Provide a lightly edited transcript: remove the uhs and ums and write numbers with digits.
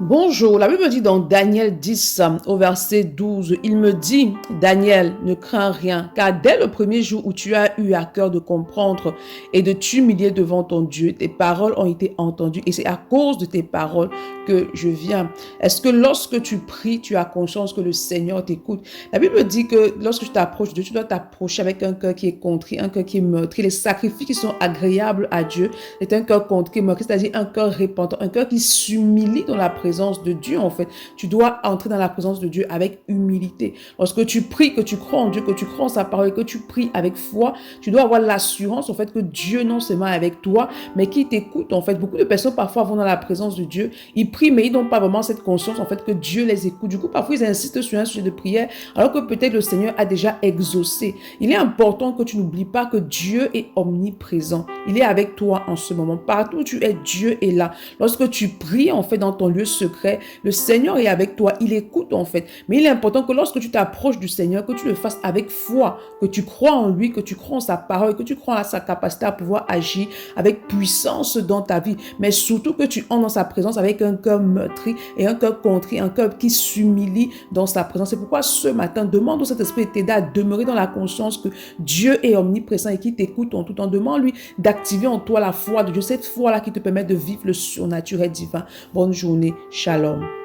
Bonjour, la Bible dit dans Daniel 10 au verset 12, il me dit, Daniel, ne crains rien, car dès le premier jour où tu as eu à cœur de comprendre et de t'humilier devant ton Dieu, tes paroles ont été entendues et c'est à cause de tes paroles que je viens. Est-ce que lorsque tu pries, tu as conscience que le Seigneur t'écoute? La Bible dit que lorsque tu t'approches de Dieu, tu dois t'approcher avec un cœur qui est contrit, un cœur qui est meurtri. Les sacrifices qui sont agréables à Dieu, c'est un cœur contrit, meurtri, c'est-à-dire un cœur repentant, un cœur qui s'humilie dans la présence de Dieu, en fait. Tu dois entrer dans la présence de Dieu avec humilité. Lorsque tu pries, que tu crois en Dieu, que tu crois en sa parole, que tu pries avec foi, tu dois avoir l'assurance, en fait, que Dieu non seulement est avec toi, mais qui t'écoute, en fait. Beaucoup de personnes, parfois, vont dans la présence de Dieu, ils prient, mais ils n'ont pas vraiment cette conscience, en fait, que Dieu les écoute. Du coup, parfois, ils insistent sur un sujet de prière, alors que peut-être le Seigneur a déjà exaucé. Il est important que tu n'oublies pas que Dieu est omniprésent. Il est avec toi en ce moment. Partout où tu es, Dieu est là. Lorsque tu pries, en fait, dans ton lieu secret, le Seigneur est avec toi. Il écoute, en fait. Mais il est important que lorsque tu t'approches du Seigneur, que tu le fasses avec foi, que tu crois en lui, que tu crois en sa parole, que tu crois en sa capacité à pouvoir agir avec puissance dans ta vie. Mais surtout que tu entres dans sa présence avec un cœur meurtri et un cœur contrit, un cœur qui s'humilie dans sa présence. C'est pourquoi ce matin, demande au Saint-Esprit de t'aider à demeurer dans la conscience que Dieu est omniprésent et qui t'écoute en tout temps. Demande-lui d'activer en toi la foi de Dieu, cette foi-là qui te permet de vivre le surnaturel divin. Bonne journée. Shalom.